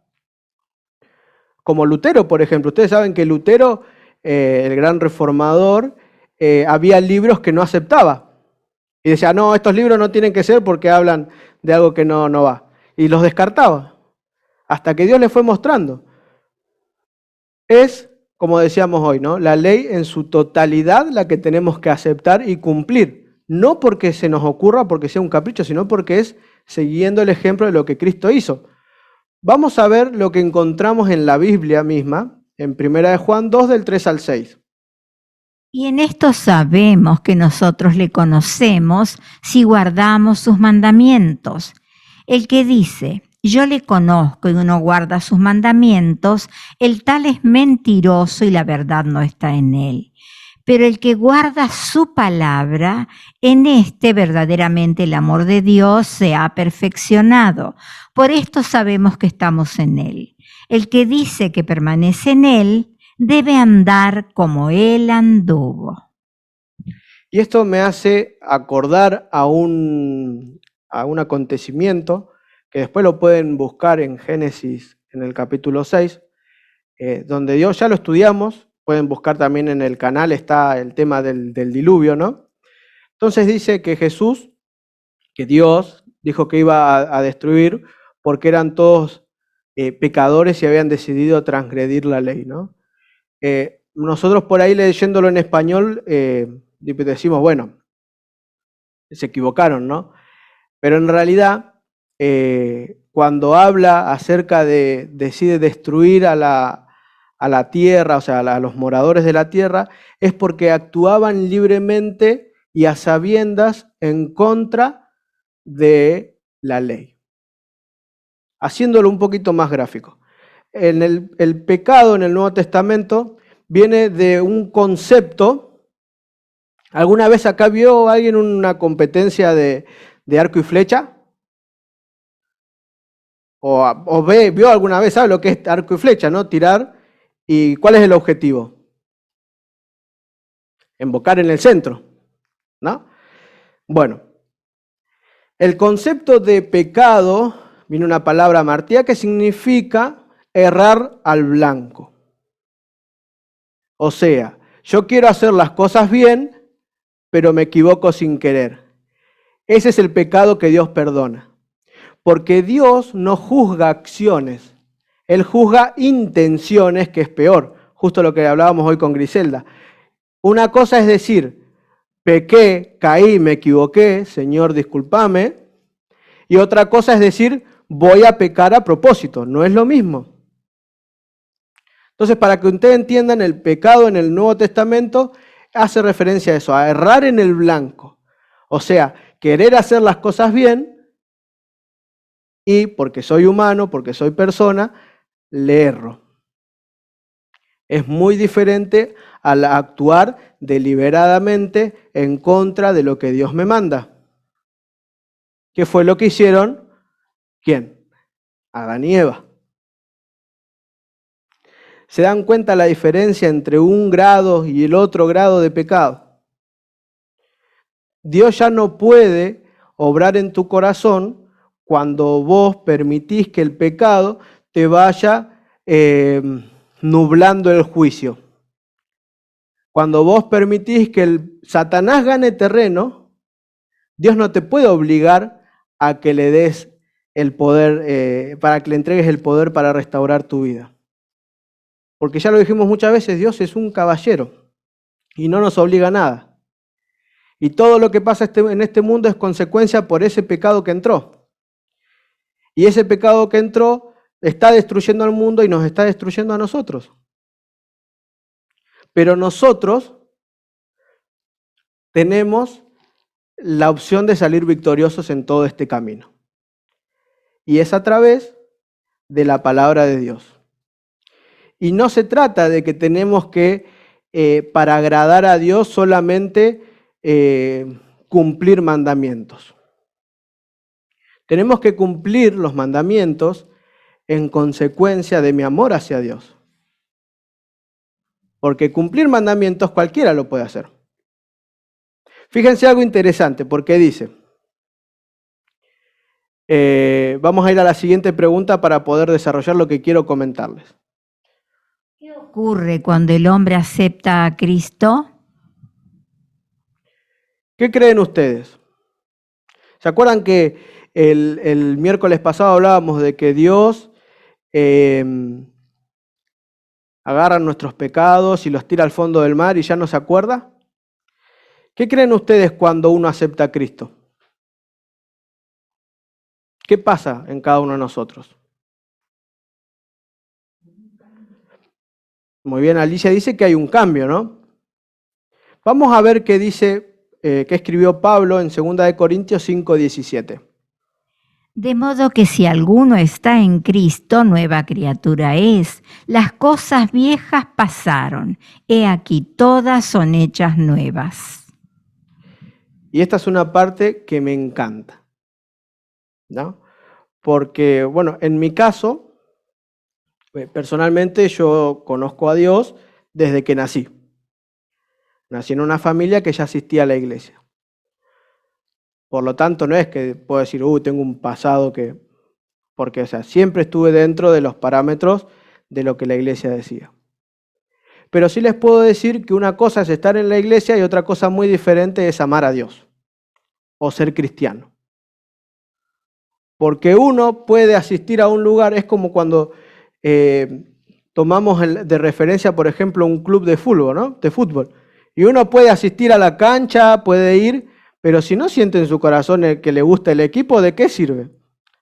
Como Lutero, por ejemplo. Ustedes saben que Lutero, el gran reformador, había libros que no aceptaba. Y decía, no, estos libros no tienen que ser porque hablan de algo que no va. Y los descartaba. Hasta que Dios le fue mostrando. Es, como decíamos hoy, ¿no? La ley en su totalidad la que tenemos que aceptar y cumplir. No porque se nos ocurra, porque sea un capricho, sino porque es siguiendo el ejemplo de lo que Cristo hizo. Vamos a ver lo que encontramos en la Biblia misma, en 1 Juan 2, del 3 al 6. Y en esto sabemos que nosotros le conocemos si guardamos sus mandamientos. El que dice, yo le conozco y no guarda sus mandamientos, el tal es mentiroso y la verdad no está en él. Pero el que guarda su palabra, en este verdaderamente el amor de Dios se ha perfeccionado. Por esto sabemos que estamos en él. El que dice que permanece en él, debe andar como él anduvo. Y esto me hace acordar a un acontecimiento que después lo pueden buscar en Génesis, en el capítulo 6, donde Dios, ya lo estudiamos, pueden buscar también en el canal, está el tema del diluvio, ¿no? Entonces dice que Jesús, que Dios dijo que iba a destruir porque eran todos pecadores y habían decidido transgredir la ley, ¿no? Nosotros por ahí leyéndolo en español decimos, bueno, se equivocaron, ¿no? Pero en realidad, cuando habla acerca de decide destruir a la tierra, o sea, a los moradores de la tierra, es porque actuaban libremente y a sabiendas en contra de la ley. Haciéndolo un poquito más gráfico. El pecado en el Nuevo Testamento viene de un concepto. ¿Alguna vez acá vio alguien una competencia de de arco y flecha? ¿O vio alguna vez, sabe lo que es arco y flecha, ¿no? Tirar. ¿Y cuál es el objetivo? Embocar en el centro, ¿no? Bueno, el concepto de pecado, viene una palabra martía que significa errar al blanco. O sea, yo quiero hacer las cosas bien, pero me equivoco sin querer. Ese es el pecado que Dios perdona. Porque Dios no juzga acciones, Él juzga intenciones, que es peor. Justo lo que hablábamos hoy con Griselda. Una cosa es decir, pequé, caí, me equivoqué, Señor, discúlpame. Y otra cosa es decir, voy a pecar a propósito. No es lo mismo. Entonces, para que ustedes entiendan, el pecado en el Nuevo Testamento hace referencia a eso, a errar en el blanco. O sea, querer hacer las cosas bien y porque soy humano, porque soy persona, le erro. Es muy diferente al actuar deliberadamente en contra de lo que Dios me manda. ¿Qué fue lo que hicieron? ¿Quién? Adán y Eva. ¿Se dan cuenta la diferencia entre un grado y el otro grado de pecado? Dios ya no puede obrar en tu corazón cuando vos permitís que el pecado te vaya nublando el juicio. Cuando vos permitís que el Satanás gane terreno, Dios no te puede obligar a que le des el poder, para que le entregues el poder para restaurar tu vida. Porque ya lo dijimos muchas veces, Dios es un caballero y no nos obliga a nada. Y todo lo que pasa en este mundo es consecuencia por ese pecado que entró. Y ese pecado que entró está destruyendo al mundo y nos está destruyendo a nosotros. Pero nosotros tenemos la opción de salir victoriosos en todo este camino. Y es a través de la palabra de Dios. Y no se trata de que tenemos que, para agradar a Dios, solamente cumplir mandamientos. Tenemos que cumplir los mandamientos en consecuencia de mi amor hacia Dios. Porque cumplir mandamientos cualquiera lo puede hacer. Fíjense algo interesante, porque dice, vamos a ir a la siguiente pregunta para poder desarrollar lo que quiero comentarles. ¿Qué ocurre cuando el hombre acepta a Cristo? ¿Qué creen ustedes? ¿Se acuerdan que el miércoles pasado hablábamos de que Dios agarra nuestros pecados y los tira al fondo del mar y ya no se acuerda? ¿Qué creen ustedes cuando uno acepta a Cristo? ¿Qué pasa en cada uno de nosotros? Muy bien, Alicia dice que hay un cambio, ¿no? Vamos a ver qué dice, qué escribió Pablo en 2 Corintios 5:17. De modo que si alguno está en Cristo, nueva criatura es. Las cosas viejas pasaron, he aquí todas son hechas nuevas. Y esta es una parte que me encanta, ¿no? Porque, bueno, en mi caso, personalmente yo conozco a Dios desde que nací. Nací en una familia que ya asistía a la iglesia. Por lo tanto, no es que puedo decir, tengo un pasado que... Porque, o sea, siempre estuve dentro de los parámetros de lo que la iglesia decía. Pero sí les puedo decir que una cosa es estar en la iglesia y otra cosa muy diferente es amar a Dios o ser cristiano. Porque uno puede asistir a un lugar, es como cuando tomamos de referencia, por ejemplo, un club de fútbol, ¿no? De fútbol. Y uno puede asistir a la cancha, puede ir, pero si no siente en su corazón que le gusta el equipo, ¿de qué sirve?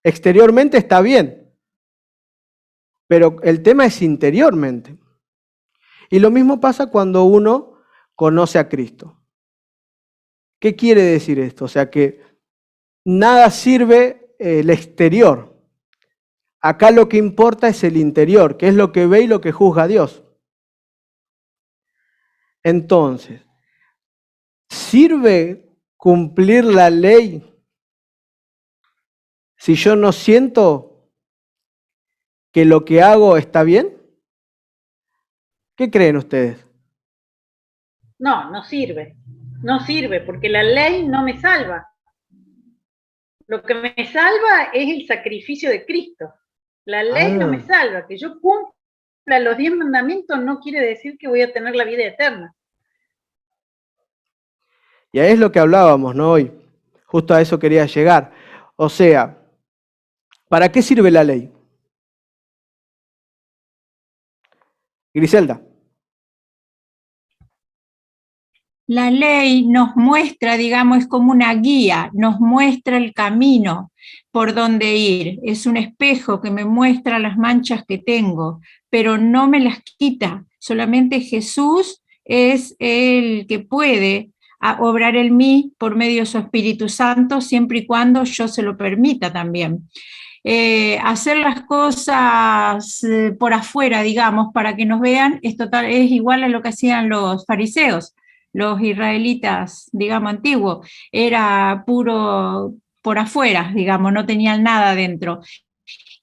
Exteriormente está bien, pero el tema es interiormente. Y lo mismo pasa cuando uno conoce a Cristo. ¿Qué quiere decir esto? O sea que nada sirve el exterior. Acá lo que importa es el interior, que es lo que ve y lo que juzga Dios. Entonces, ¿sirve cumplir la ley si yo no siento que lo que hago está bien? ¿Qué creen ustedes? No, no sirve. No sirve porque la ley no me salva. Lo que me salva es el sacrificio de Cristo. La ley no me salva. Que yo cumpla los 10 mandamientos no quiere decir que voy a tener la vida eterna. Y ahí es lo que hablábamos, ¿no? Hoy, justo a eso quería llegar. O sea, ¿para qué sirve la ley? Griselda. La ley nos muestra, digamos, es como una guía, nos muestra el camino por donde ir. Es un espejo que me muestra las manchas que tengo, pero no me las quita. Solamente Jesús es el que puede obrar en mí por medio de su Espíritu Santo, siempre y cuando yo se lo permita también. Hacer las cosas por afuera, digamos, para que nos vean, es igual a lo que hacían los fariseos. Los israelitas, digamos, antiguos, era puro por afuera, digamos, no tenían nada dentro.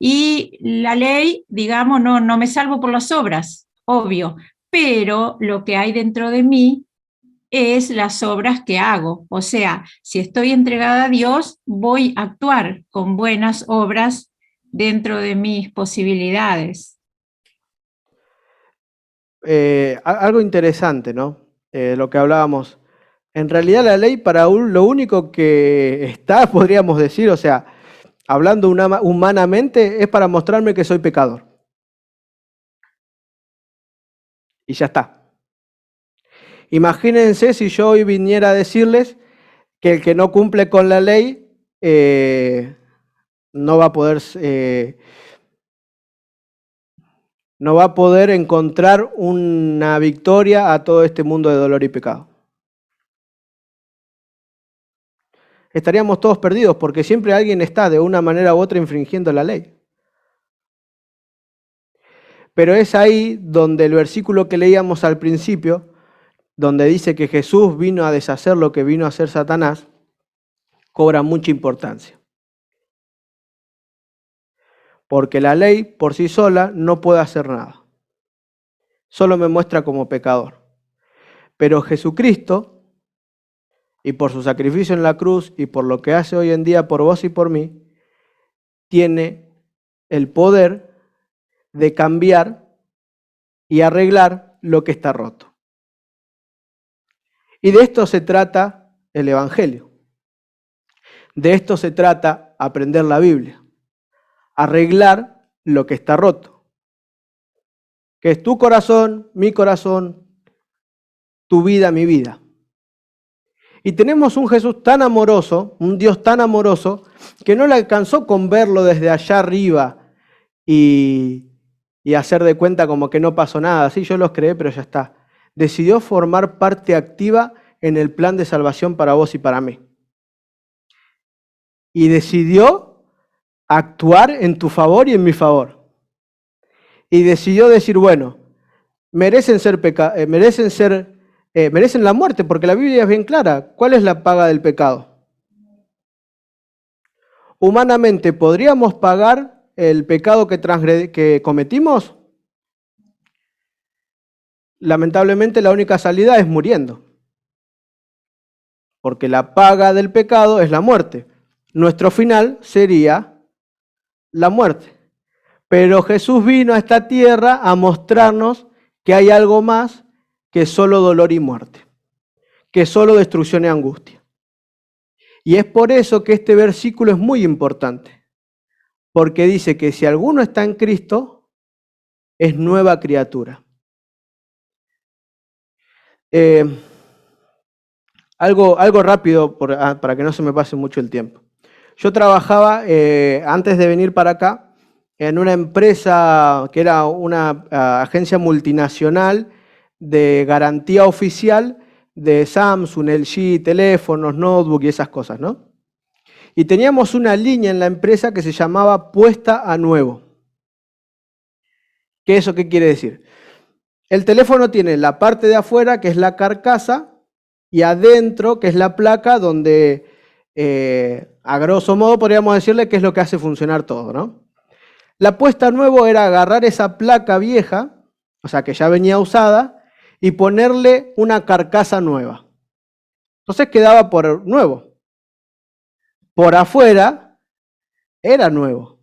Y la ley, digamos, no me salvo por las obras, obvio, pero lo que hay dentro de mí es las obras que hago. O sea, si estoy entregada a Dios, voy a actuar con buenas obras dentro de mis posibilidades. Algo interesante, ¿no? Lo que hablábamos. En realidad la ley para lo único que está, podríamos decir, o sea, hablando humanamente, es para mostrarme que soy pecador. Y ya está. Imagínense si yo hoy viniera a decirles que el que no cumple con la ley no va a poder encontrar una victoria a todo este mundo de dolor y pecado. Estaríamos todos perdidos porque siempre alguien está de una manera u otra infringiendo la ley. Pero es ahí donde el versículo que leíamos al principio, donde dice que Jesús vino a deshacer lo que vino a hacer Satanás, cobra mucha importancia. Porque la ley por sí sola no puede hacer nada. Solo me muestra como pecador. Pero Jesucristo, y por su sacrificio en la cruz y por lo que hace hoy en día por vos y por mí, tiene el poder de cambiar y arreglar lo que está roto. Y de esto se trata el Evangelio. De esto se trata aprender la Biblia. Arreglar lo que está roto. Que es tu corazón, mi corazón, tu vida, mi vida. Y tenemos un Jesús tan amoroso, un Dios tan amoroso, que no le alcanzó con verlo desde allá arriba y hacer de cuenta como que no pasó nada. Sí, yo los creé, pero ya está. Decidió formar parte activa en el plan de salvación para vos y para mí. Y decidió actuar en tu favor y en mi favor. Y decidió decir, bueno, merecen la muerte, porque la Biblia es bien clara. ¿Cuál es la paga del pecado? Humanamente, ¿podríamos pagar el pecado que cometimos? Lamentablemente, la única salida es muriendo. Porque la paga del pecado es la muerte. Nuestro final sería la muerte. Pero Jesús vino a esta tierra a mostrarnos que hay algo más que solo dolor y muerte, que solo destrucción y angustia. Y es por eso que este versículo es muy importante, porque dice que si alguno está en Cristo, es nueva criatura. Algo rápido para que no se me pase mucho el tiempo. Yo trabajaba, antes de venir para acá, en una empresa que era una agencia multinacional de garantía oficial de Samsung, LG, teléfonos, notebook y esas cosas, ¿no? Y teníamos una línea en la empresa que se llamaba puesta a nuevo. ¿Eso qué quiere decir? El teléfono tiene la parte de afuera, que es la carcasa, y adentro, que es la placa donde A grosso modo podríamos decirle que es lo que hace funcionar todo, ¿no? La puesta a nuevo era agarrar esa placa vieja, o sea que ya venía usada, y ponerle una carcasa nueva. Entonces quedaba por nuevo. Por afuera era nuevo,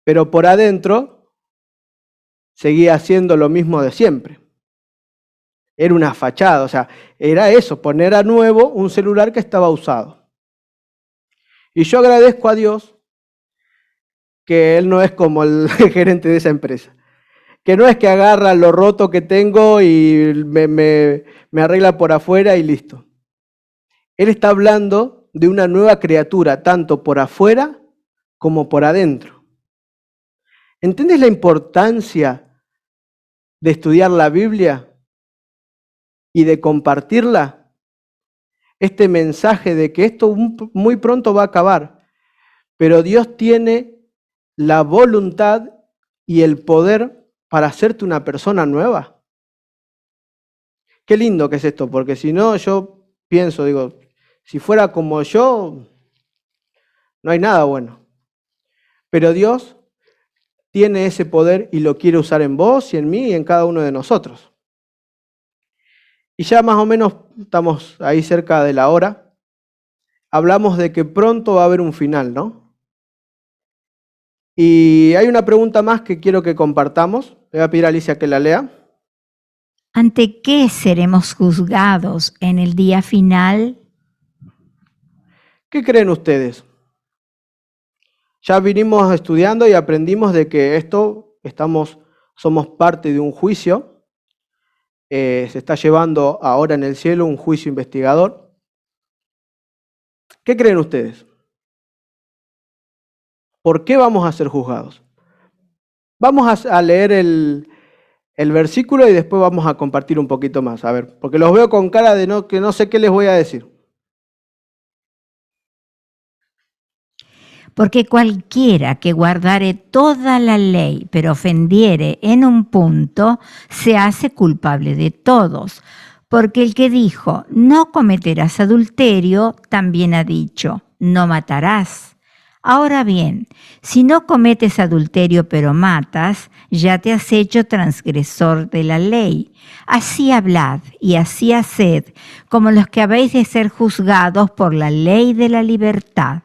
pero por adentro seguía siendo lo mismo de siempre. Era una fachada, o sea, era eso, poner a nuevo un celular que estaba usado. Y yo agradezco a Dios que Él no es como el gerente de esa empresa. Que no es que agarra lo roto que tengo y me arregla por afuera y listo. Él está hablando de una nueva criatura, tanto por afuera como por adentro. ¿Entendés la importancia de estudiar la Biblia y de compartirla? Este mensaje de que esto muy pronto va a acabar, pero Dios tiene la voluntad y el poder para hacerte una persona nueva. Qué lindo que es esto, porque si no, yo pienso, digo, si fuera como yo, no hay nada bueno. Pero Dios tiene ese poder y lo quiere usar en vos y en mí y en cada uno de nosotros. Y ya más o menos estamos ahí cerca de la hora. Hablamos de que pronto va a haber un final, ¿no? Y hay una pregunta más que quiero que compartamos. Le voy a pedir a Alicia que la lea. ¿Ante qué seremos juzgados en el día final? ¿Qué creen ustedes? Ya vinimos estudiando y aprendimos de que somos parte de un juicio. Se está llevando ahora en el cielo un juicio investigador. ¿Qué creen ustedes? ¿Por qué vamos a ser juzgados? Vamos a leer el versículo y después vamos a compartir un poquito más. A ver, porque los veo con cara de que no sé qué les voy a decir. Porque cualquiera que guardare toda la ley, pero ofendiere en un punto, se hace culpable de todos. Porque el que dijo, no cometerás adulterio, también ha dicho, no matarás. Ahora bien, si no cometes adulterio pero matas, ya te has hecho transgresor de la ley. Así hablad y así haced, como los que habéis de ser juzgados por la ley de la libertad.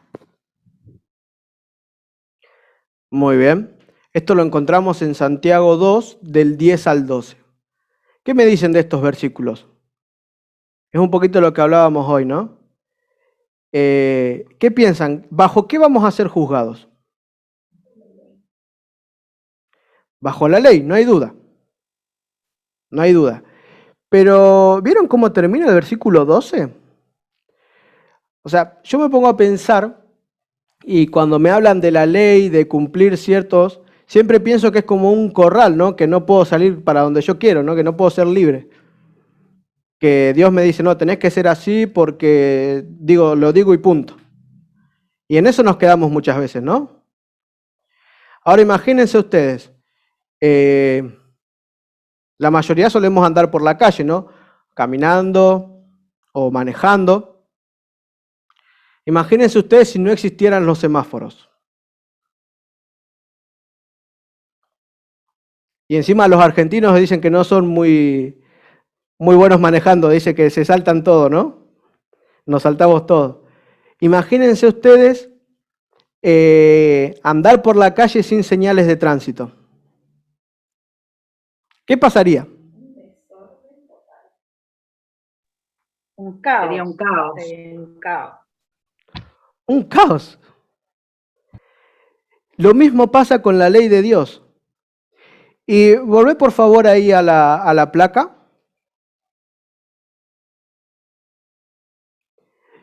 Muy bien. Esto lo encontramos en Santiago 2, del 10 al 12. ¿Qué me dicen de estos versículos? Es un poquito lo que hablábamos hoy, ¿no? ¿Qué piensan? ¿Bajo qué vamos a ser juzgados? Bajo la ley, no hay duda. No hay duda. Pero, ¿vieron cómo termina el versículo 12? O sea, yo me pongo a pensar, y cuando me hablan de la ley, de cumplir ciertos, siempre pienso que es como un corral, ¿no? Que no puedo salir para donde yo quiero, ¿no? Que no puedo ser libre. Que Dios me dice, no, tenés que ser así porque lo digo y punto. Y en eso nos quedamos muchas veces, ¿no? Ahora imagínense ustedes, la mayoría solemos andar por la calle, ¿no? Caminando o manejando. Imagínense ustedes si no existieran los semáforos. Y encima los argentinos dicen que no son muy buenos manejando, dice que se saltan todo, ¿no? Nos saltamos todo. Imagínense ustedes andar por la calle sin señales de tránsito. ¿Qué pasaría? Un caos. Sería un caos. Sería un caos. Un caos. Lo mismo pasa con la ley de Dios. Y volvé por favor ahí a la placa.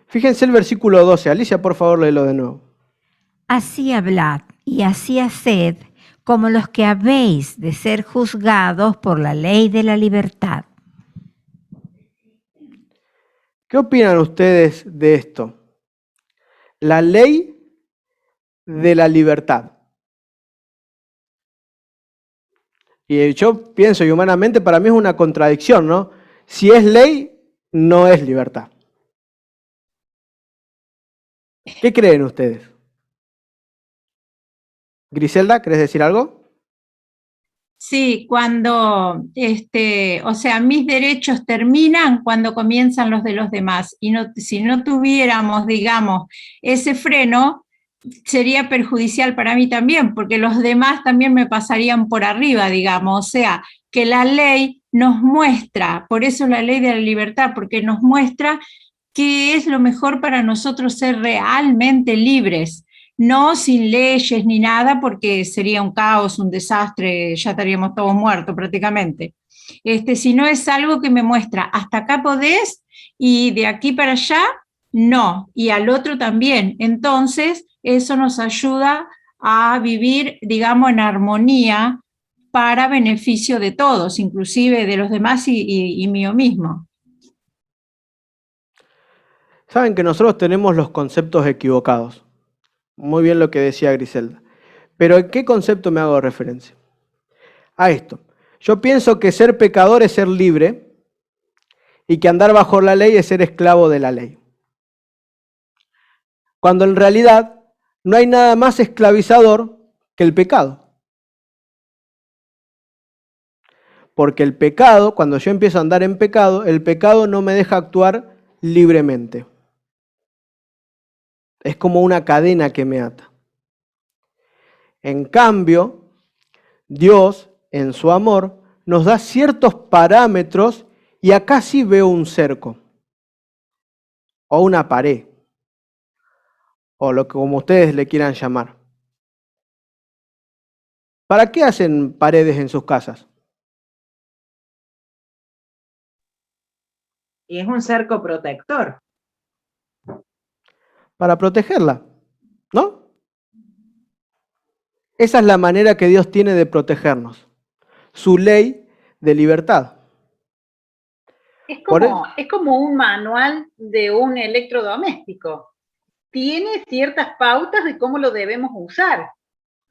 Fíjense el versículo 12. Alicia, por favor, léelo de nuevo. Así hablad y así haced, como los que habéis de ser juzgados por la ley de la libertad. ¿Qué opinan ustedes de esto? La ley de la libertad. Y yo pienso, y humanamente para mí es una contradicción, ¿no? Si es ley, no es libertad. ¿Qué creen ustedes? Griselda, ¿querés decir algo? Sí, cuando, o sea, mis derechos terminan cuando comienzan los de los demás. Y no, si no tuviéramos, digamos, ese freno, sería perjudicial para mí también, porque los demás también me pasarían por arriba, digamos. O sea, que la ley nos muestra, por eso la ley de la libertad, porque nos muestra qué es lo mejor para nosotros ser realmente libres. No sin leyes ni nada, porque sería un caos, un desastre, ya estaríamos todos muertos prácticamente. Sino es algo que me muestra, hasta acá podés y de aquí para allá, no, y al otro también. Entonces, eso nos ayuda a vivir, digamos, en armonía para beneficio de todos, inclusive de los demás y mío mismo. Saben que nosotros tenemos los conceptos equivocados. Muy bien lo que decía Griselda. Pero ¿en qué concepto me hago referencia? A esto. Yo pienso que ser pecador es ser libre y que andar bajo la ley es ser esclavo de la ley. Cuando en realidad no hay nada más esclavizador que el pecado. Porque el pecado, cuando yo empiezo a andar en pecado, el pecado no me deja actuar libremente. Es como una cadena que me ata. En cambio, Dios, en su amor, nos da ciertos parámetros y acá sí veo un cerco o una pared o lo que como ustedes le quieran llamar. ¿Para qué hacen paredes en sus casas? Y es un cerco protector. Para protegerla, ¿no? Esa es la manera que Dios tiene de protegernos. Su ley de libertad. Es como un manual de un electrodoméstico. Tiene ciertas pautas de cómo lo debemos usar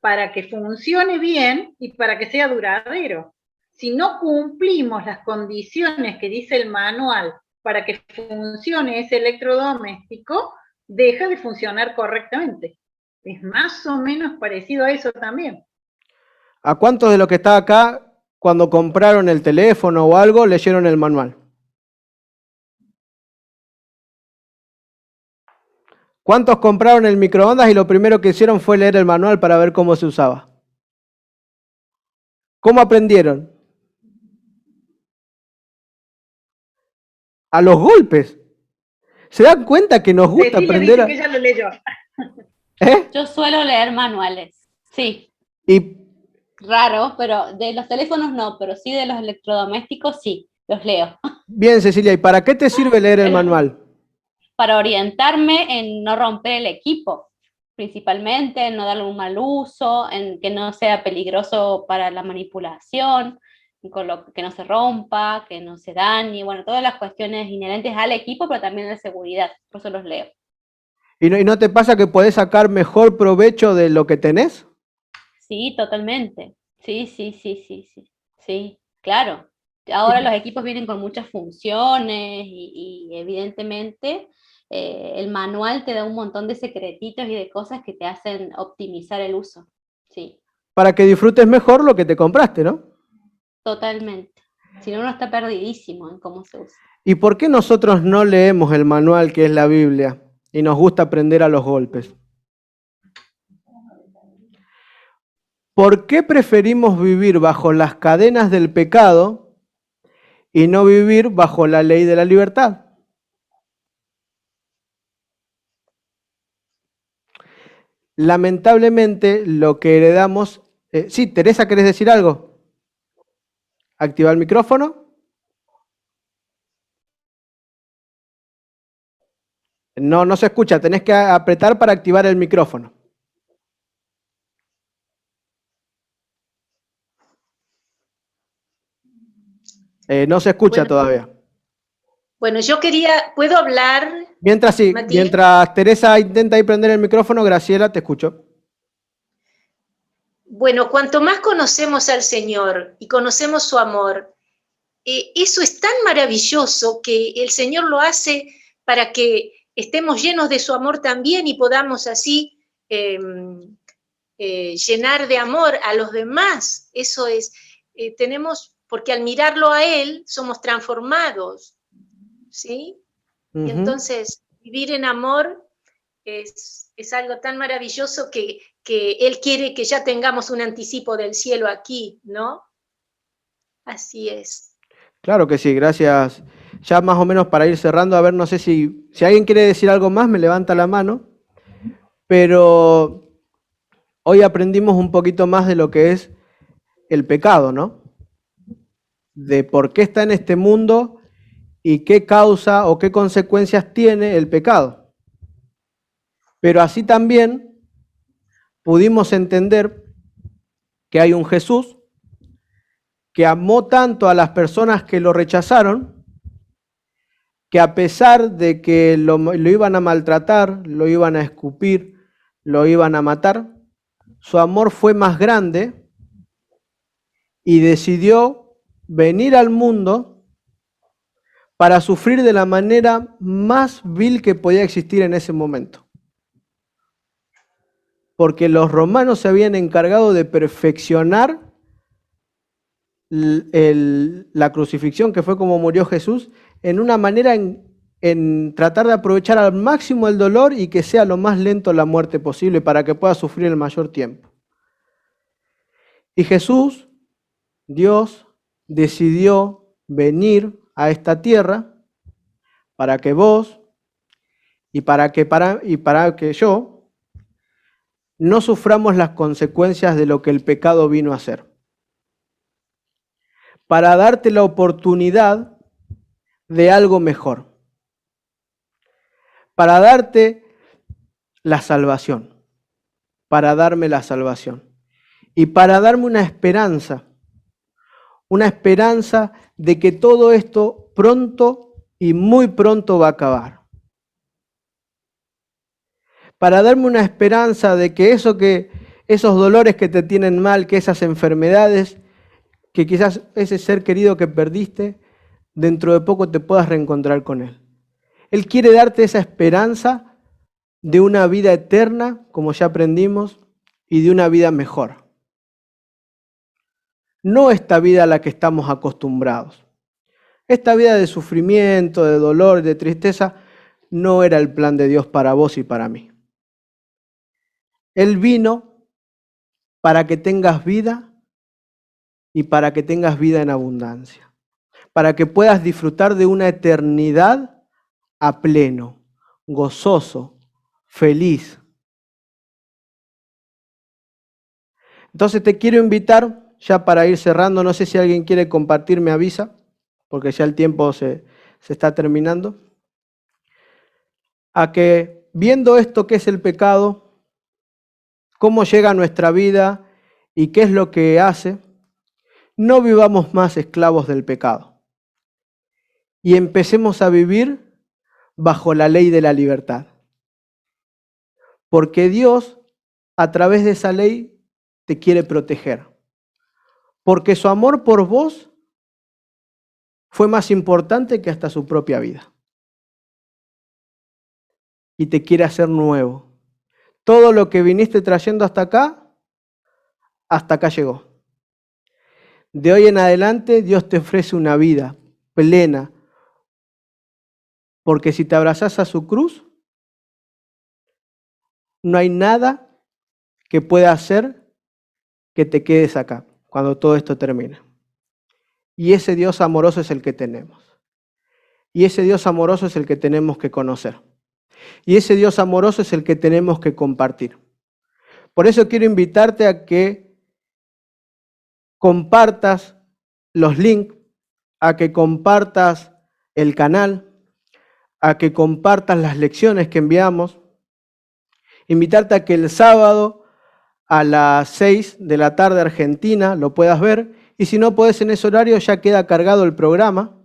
para que funcione bien y para que sea duradero. Si no cumplimos las condiciones que dice el manual para que funcione ese electrodoméstico, deja de funcionar correctamente. Es más o menos parecido a eso también. ¿A cuántos de los que está acá, cuando compraron el teléfono o algo, leyeron el manual? ¿Cuántos compraron el microondas y lo primero que hicieron fue leer el manual para ver cómo se usaba? ¿Cómo aprendieron? A los golpes. ¿Se dan cuenta que nos gusta Cecilia aprender dice que ella lo leyó. ¿Eh? Yo suelo leer manuales, sí. Y Raro, pero de los teléfonos no, pero sí de los electrodomésticos sí, los leo. bien, Cecilia, ¿y para qué te sirve leer el manual? Para orientarme en no romper el equipo, principalmente, en no darle un mal uso, en que no sea peligroso para la manipulación, que no se rompa, que no se dañe, bueno, todas las cuestiones inherentes al equipo, pero también de seguridad, por eso los leo. ¿Y no te pasa que podés sacar mejor provecho de lo que tenés? Sí, totalmente. Sí, claro. Ahora los equipos vienen con muchas funciones y evidentemente el manual te da un montón de secretitos y de cosas que te hacen optimizar el uso. Sí, Para que disfrutes mejor lo que te compraste, ¿no? totalmente. Si no, uno está perdidísimo en cómo se usa. ¿Y por qué nosotros no leemos el manual que es la Biblia y nos gusta aprender a los golpes? ¿Por qué preferimos vivir bajo las cadenas del pecado y no vivir bajo la ley de la libertad? Lamentablemente, lo que heredamos... sí, Teresa, ¿querés decir algo? Activa el micrófono. No se escucha, tenés que apretar para activar el micrófono. No se escucha todavía. Bueno, yo ¿puedo hablar? Mientras sí, Matías. mientras Teresa intenta ahí prender el micrófono, Graciela, te escucho. Bueno, cuanto más conocemos al Señor y conocemos su amor, eso es tan maravilloso que el Señor lo hace para que estemos llenos de su amor también y podamos así llenar de amor a los demás. Eso es, tenemos, porque al mirarlo a Él somos transformados, ¿sí? Y entonces vivir en amor es algo tan maravilloso que Él quiere que ya tengamos un anticipo del cielo aquí, ¿no? Así es. Claro que sí, gracias. Ya más o menos para ir cerrando, a ver, no sé si alguien quiere decir algo más, me levanta la mano, pero hoy aprendimos un poquito más de lo que es el pecado, ¿no? De por qué está en este mundo y qué causa o qué consecuencias tiene el pecado. Pero así también pudimos entender que hay un Jesús que amó tanto a las personas que lo rechazaron, que a pesar de que lo iban a maltratar, lo iban a escupir, lo iban a matar, su amor fue más grande y decidió venir al mundo para sufrir de la manera más vil que podía existir en ese momento. Porque los romanos se habían encargado de perfeccionar la crucifixión, que fue como murió Jesús, en una manera en tratar de aprovechar al máximo el dolor y que sea lo más lento la muerte posible para que pueda sufrir el mayor tiempo. Y Jesús, Dios, decidió venir a esta tierra para que vos y para que yo no suframos las consecuencias de lo que el pecado vino a hacer. Para darte la oportunidad de algo mejor. Para darte la salvación. Para darme la salvación. Y para darme una esperanza de que todo esto pronto y muy pronto va a acabar. Para darme una esperanza de que esos dolores que te tienen mal, que esas enfermedades, que quizás ese ser querido que perdiste, dentro de poco te puedas reencontrar con él. Él quiere darte esa esperanza de una vida eterna, como ya aprendimos, y de una vida mejor. No esta vida a la que estamos acostumbrados. Esta vida de sufrimiento, de dolor, de tristeza, no era el plan de Dios para vos y para mí. Él vino para que tengas vida y para que tengas vida en abundancia. Para que puedas disfrutar de una eternidad a pleno, gozoso, feliz. Entonces te quiero invitar, ya para ir cerrando, no sé si alguien quiere compartir, me avisa, porque ya el tiempo se está terminando, a que viendo esto que es el pecado, cómo llega a nuestra vida y qué es lo que hace, no vivamos más esclavos del pecado y empecemos a vivir bajo la ley de la libertad. Porque Dios, a través de esa ley, te quiere proteger. Porque su amor por vos fue más importante que hasta su propia vida. Y te quiere hacer nuevo. Todo lo que viniste trayendo hasta acá llegó. De hoy en adelante, Dios te ofrece una vida plena. Porque si te abrazás a su cruz, no hay nada que pueda hacer que te quedes acá cuando todo esto termine. Y ese Dios amoroso es el que tenemos. Y ese Dios amoroso es el que tenemos que conocer. Y ese Dios amoroso es el que tenemos que compartir. Por eso quiero invitarte a que compartas los links, a que compartas el canal, a que compartas las lecciones que enviamos. Invitarte a que el sábado a las 6 de la tarde Argentina lo puedas ver. Y si no podés en ese horario, ya queda cargado el programa.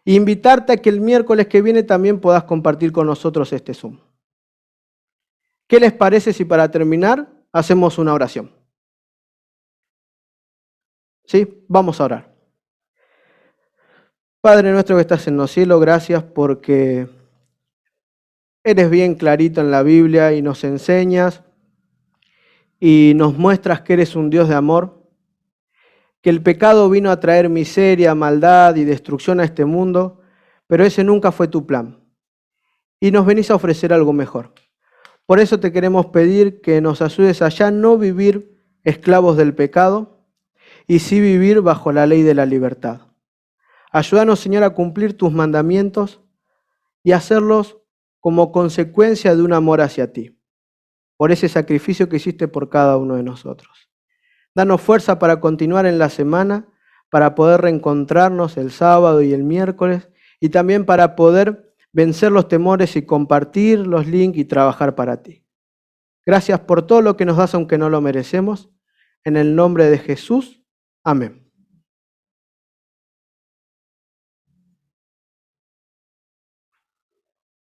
E invitarte a que el miércoles que viene también puedas compartir con nosotros este Zoom. ¿Qué les parece si para terminar hacemos una oración? ¿Sí? Vamos a orar. Padre nuestro que estás en los cielos, gracias porque eres bien clarito en la Biblia y nos enseñas y nos muestras que eres un Dios de amor, que el pecado vino a traer miseria, maldad y destrucción a este mundo, pero ese nunca fue tu plan. Y nos venís a ofrecer algo mejor. Por eso te queremos pedir que nos ayudes a ya no vivir esclavos del pecado y sí vivir bajo la ley de la libertad. Ayúdanos, Señor, a cumplir tus mandamientos y hacerlos como consecuencia de un amor hacia ti, por ese sacrificio que hiciste por cada uno de nosotros. Danos fuerza para continuar en la semana, para poder reencontrarnos el sábado y el miércoles, y también para poder vencer los temores y compartir los links y trabajar para ti. Gracias por todo lo que nos das, aunque no lo merecemos. En el nombre de Jesús, amén.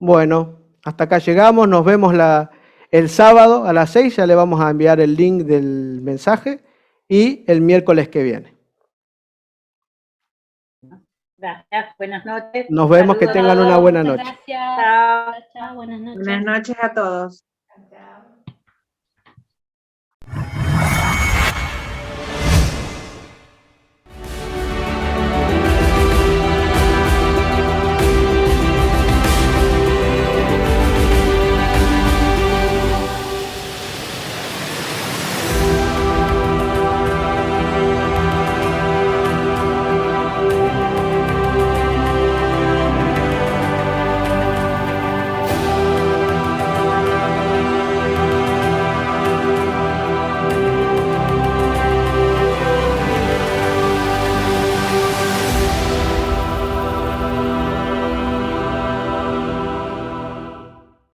Bueno, hasta acá llegamos, nos vemos el sábado a las 6, ya le vamos a enviar el link del mensaje, y el miércoles que viene. Gracias, buenas noches. Nos vemos, que tengan una buena noche. Gracias. Chao. Chao, buenas noches. Buenas noches a todos.